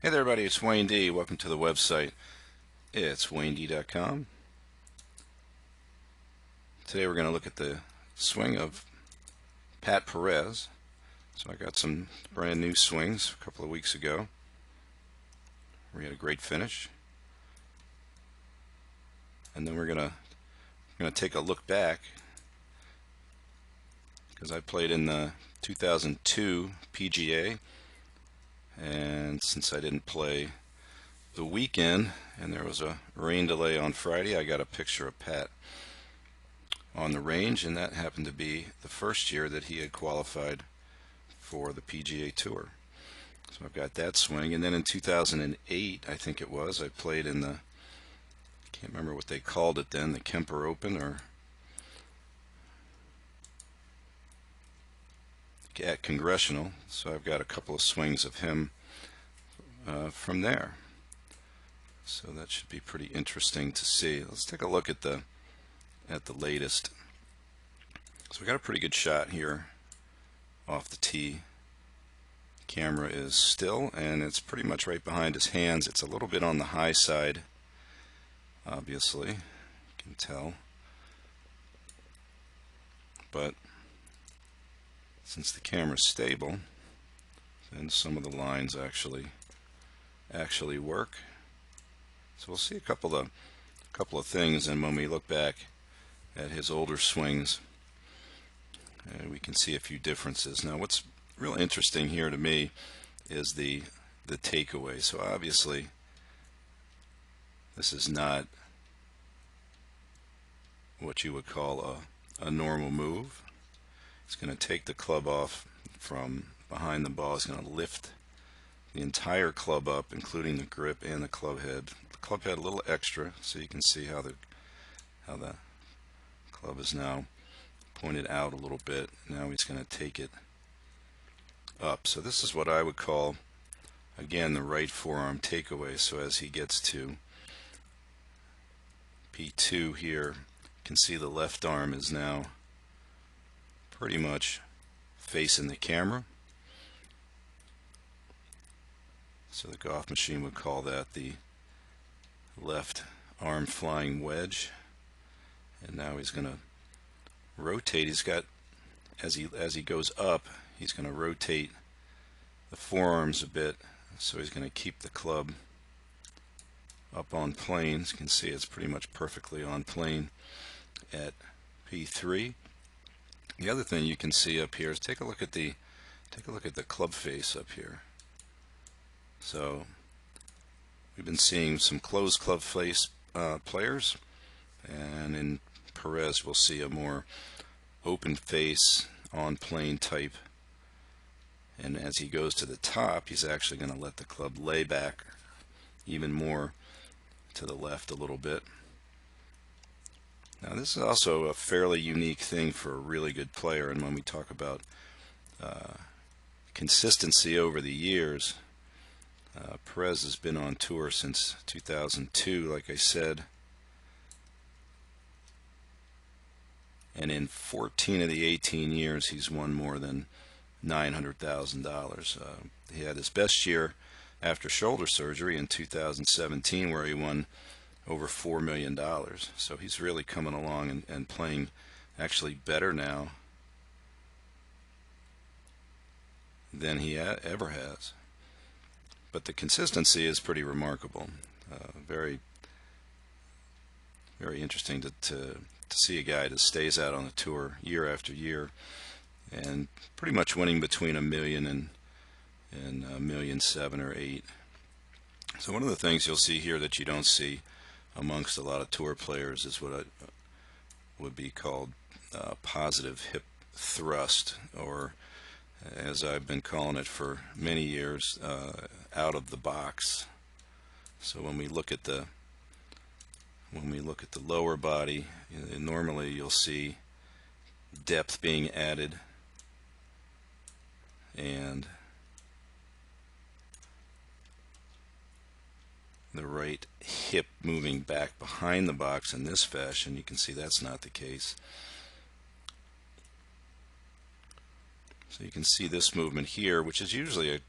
Hey there everybody, it's Wayne D. Welcome to the website. It's WayneD.com. Today we're going to look at the swing of Pat Perez. So I got some brand new swings a couple of weeks ago. We had a great finish. And then we're going to take a look back because I played in the 2002 PGA, and since I didn't play the weekend and there was a rain delay on Friday, I got a picture of Pat on the range, and that happened to be the first year that he had qualified for the PGA Tour. So I've got that swing. And then in 2008, I think it was, I played in the, I can't remember what they called it then, the Kemper Open or at Congressional. So I've got a couple of swings of him from there. So that should be pretty interesting to see. Let's take a look at the latest. So we got a pretty good shot here off the tee. Camera is still, and it's pretty much right behind his hands. It's a little bit on the high side, obviously, you can tell. But since the camera's stable, then some of the lines actually work. So we'll see a couple of things, and when we look back at his older swings, we can see a few differences. Now what's real interesting here to me is the takeaway. So obviously this is not what you would call a normal move. It's going to take the club off from behind the ball. It's going to lift the entire club up, including the grip and the club head. The club head a little extra, so you can see how the club is now pointed out a little bit. Now he's going to take it up. So this is what I would call, again, the right forearm takeaway. So as he gets to P2 here, you can see the left arm is now pretty much facing the camera. So the golf machine would call that the left arm flying wedge. And now he's going to rotate. He's got, as he goes up, he's going to rotate the forearms a bit, so he's going to keep the club up on plane. As you can see, it's pretty much perfectly on plane at P3. The other thing you can see up here is take a look at the club face up here. So we've been seeing some closed club face players, and in Perez we'll see a more open face on plane type, and as he goes to the top, he's actually going to let the club lay back even more to the left a little bit. Now this is also a fairly unique thing for a really good player, and when we talk about consistency over the years, Perez has been on tour since 2002, like I said, and in 14 of the 18 years he's won more than $900,000. He had his best year after shoulder surgery in 2017, where he won over $4 million. So he's really coming along and playing actually better now than he ever has. But the consistency is pretty remarkable. Very, very interesting to see a guy that stays out on the tour year after year and pretty much winning between $1 million and $1.7 million or $8 million. So one of the things you'll see here that you don't see amongst a lot of tour players is what would be called positive hip thrust, or as I've been calling it for many years, out of the box. So when we look at the lower body, normally you'll see depth being added and the right hip moving back behind the box in this fashion. You can see that's not the case. So you can see this movement here, which is usually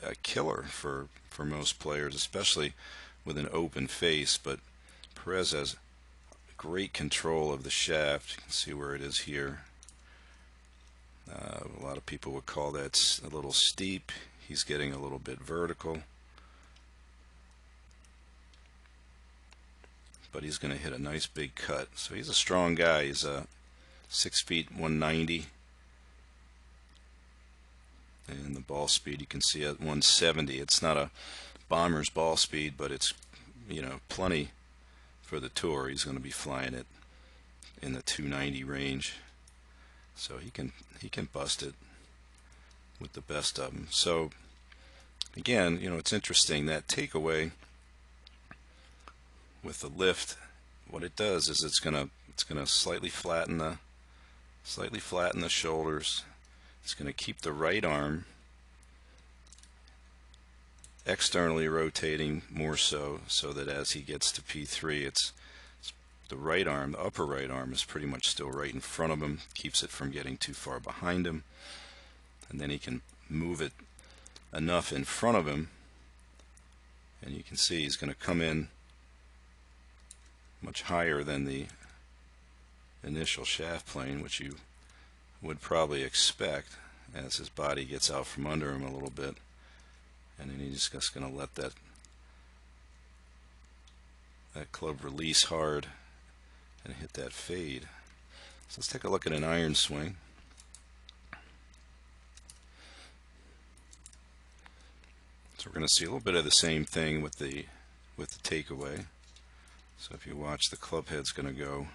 a killer for most players, especially with an open face. But Perez has great control of the shaft. You can see where it is here. A lot of people would call that a little steep. He's getting a little bit vertical, but he's going to hit a nice big cut. So he's a strong guy. He's 6 feet 190, and the ball speed you can see at 170. It's not a bomber's ball speed, but it's, you know, plenty for the tour. He's going to be flying it in the 290 range, so he can bust it with the best of them. So again, you know, it's interesting that takeaway with the lift. What it does is it's gonna slightly flatten the shoulders. It's going to keep the right arm externally rotating more so that as he gets to P3, it's the right arm, the upper right arm, is pretty much still right in front of him, keeps it from getting too far behind him, and then he can move it enough in front of him, and you can see he's going to come in much higher than the initial shaft plane, which you would probably expect as his body gets out from under him a little bit, and then he's just going to let that club release hard and hit that fade. So let's take a look at an iron swing. So we're going to see a little bit of the same thing with the takeaway. So if you watch, the club head's going to go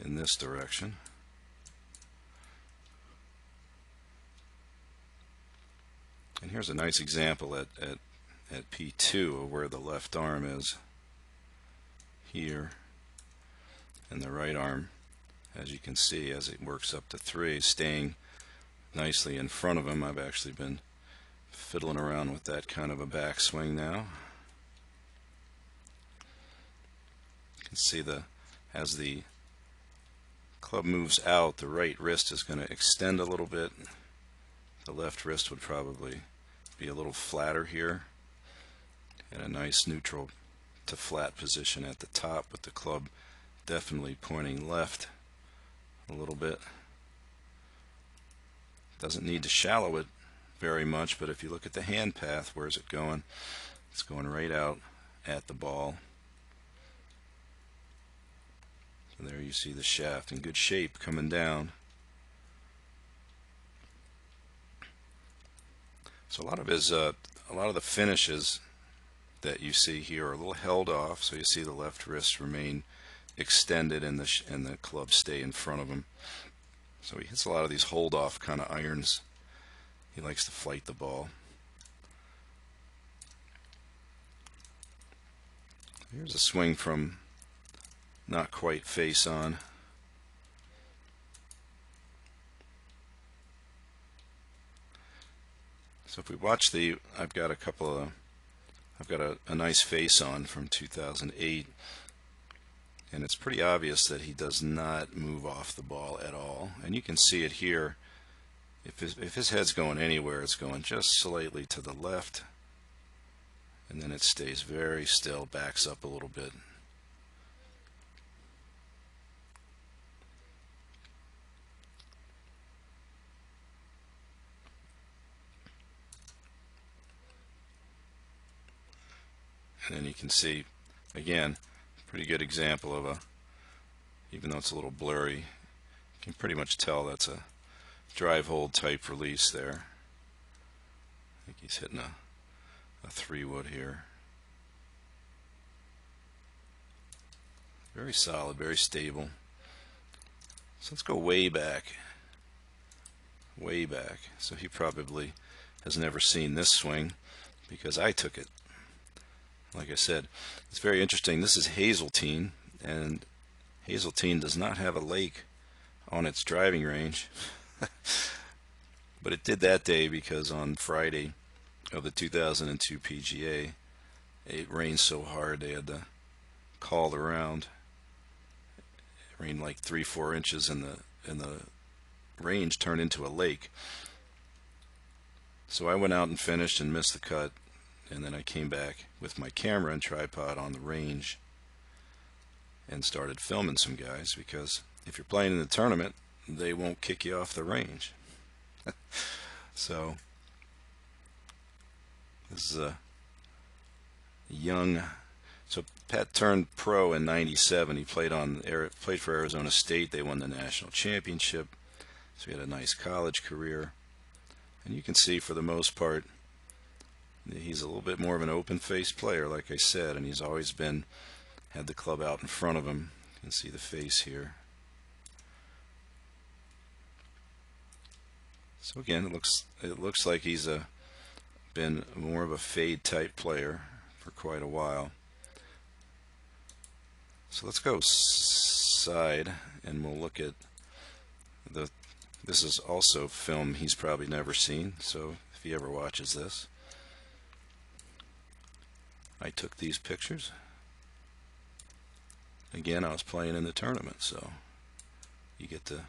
in this direction. And here's a nice example at P2 of where the left arm is here, and the right arm, as you can see, as it works up to 3, staying nicely in front of him. I've actually been fiddling around with that kind of a backswing now. You can see as the club moves out, the right wrist is going to extend a little bit. The left wrist would probably be a little flatter here, and a nice neutral to flat position at the top, with the club definitely pointing left a little bit. Doesn't need to shallow it very much, but if you look at the hand path, where's it going? It's going right out at the ball. So there you see the shaft in good shape coming down. So a lot of the finishes that you see here are a little held off. So you see the left wrist remain extended and the club stay in front of him. So he hits a lot of these hold off kind of irons. He likes to fight the ball. Here's a swing from not quite face on. So if we watch I've got a nice face on from 2008, and it's pretty obvious that he does not move off the ball at all. And you can see it here. If his head's going anywhere, it's going just slightly to the left, and then it stays very still, backs up a little bit. And then you can see, again, pretty good example of even though it's a little blurry, you can pretty much tell that's a drive hold type release there. I think he's hitting a 3-wood here. Very solid, very stable. So let's go way back. Way back. So he probably has never seen this swing because I took it. Like I said, it's very interesting. This is Hazeltine, and Hazeltine does not have a lake on its driving range. But it did that day because on Friday of the 2002 PGA, it rained so hard they had to call the round. It rained like 3-4 inches, and the range turned into a lake. So I went out and finished and missed the cut, and then I came back with my camera and tripod on the range and started filming some guys, because if you're playing in the tournament, they won't kick you off the range. So this is a young. So Pat turned pro in '97. He played for Arizona State. They won the national championship. So he had a nice college career. And you can see, for the most part, he's a little bit more of an open-faced player, like I said, and he's always had the club out in front of him. You can see the face here. So again, it looks like he's been more of a fade type player for quite a while. So let's go side, and we'll look at this is also film he's probably never seen, so if he ever watches this. I took these pictures. Again, I was playing in the tournament, so you get to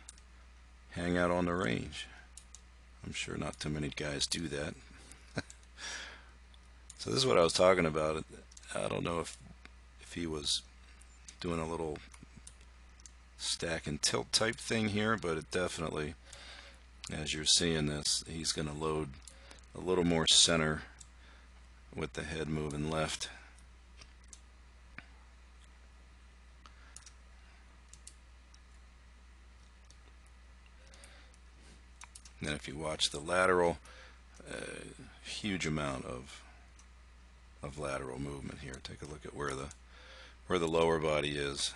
hang out on the range. I'm sure not too many guys do that. So this is what I was talking about. I don't know if he was doing a little stack and tilt type thing here, but it definitely, as you're seeing this, he's going to load a little more center with the head moving left. And then if you watch the lateral, huge amount of lateral movement here. Take a look at where the lower body is.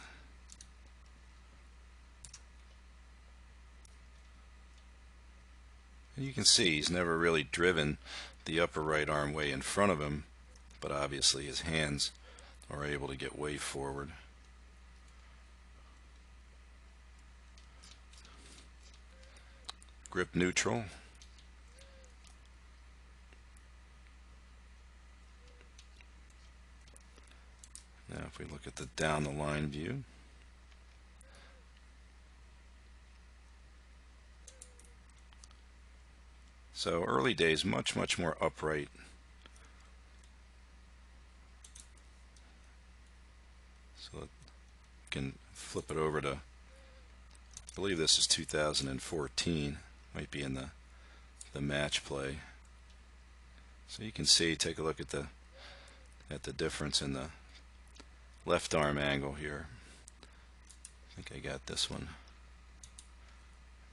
And you can see he's never really driven the upper right arm way in front of him, but obviously his hands are able to get way forward. Grip neutral. Now if we look at the down the line view, so early days, much more upright. So you can flip it over to, I believe this is 2014, might be in the match play. So you can see, take a look at the difference in the left arm angle here. I think I got this one.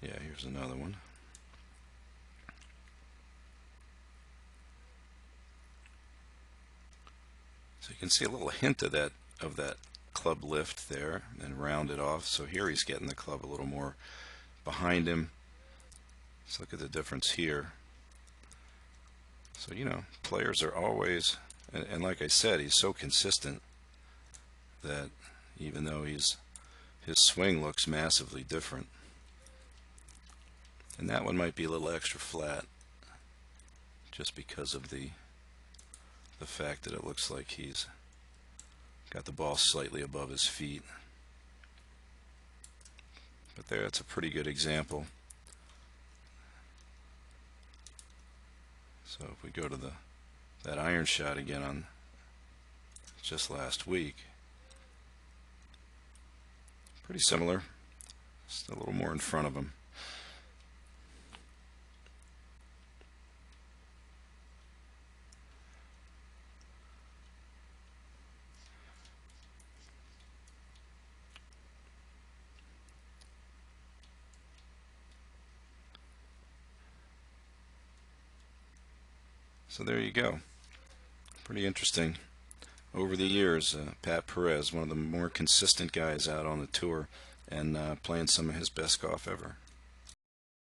Yeah, here's another one. So you can see a little hint of that club lift there, and round it off. So here he's getting the club a little more behind him. Let's look at the difference here. So, you know, players are always, and like I said, he's so consistent that even though his swing looks massively different. And that one might be a little extra flat, just because of the fact that it looks like he's got the ball slightly above his feet. But there, that's a pretty good example. So if we go to that iron shot again on just last week, pretty similar, just a little more in front of him. So there you go. Pretty interesting. Over the years, Pat Perez, one of the more consistent guys out on the tour, and playing some of his best golf ever.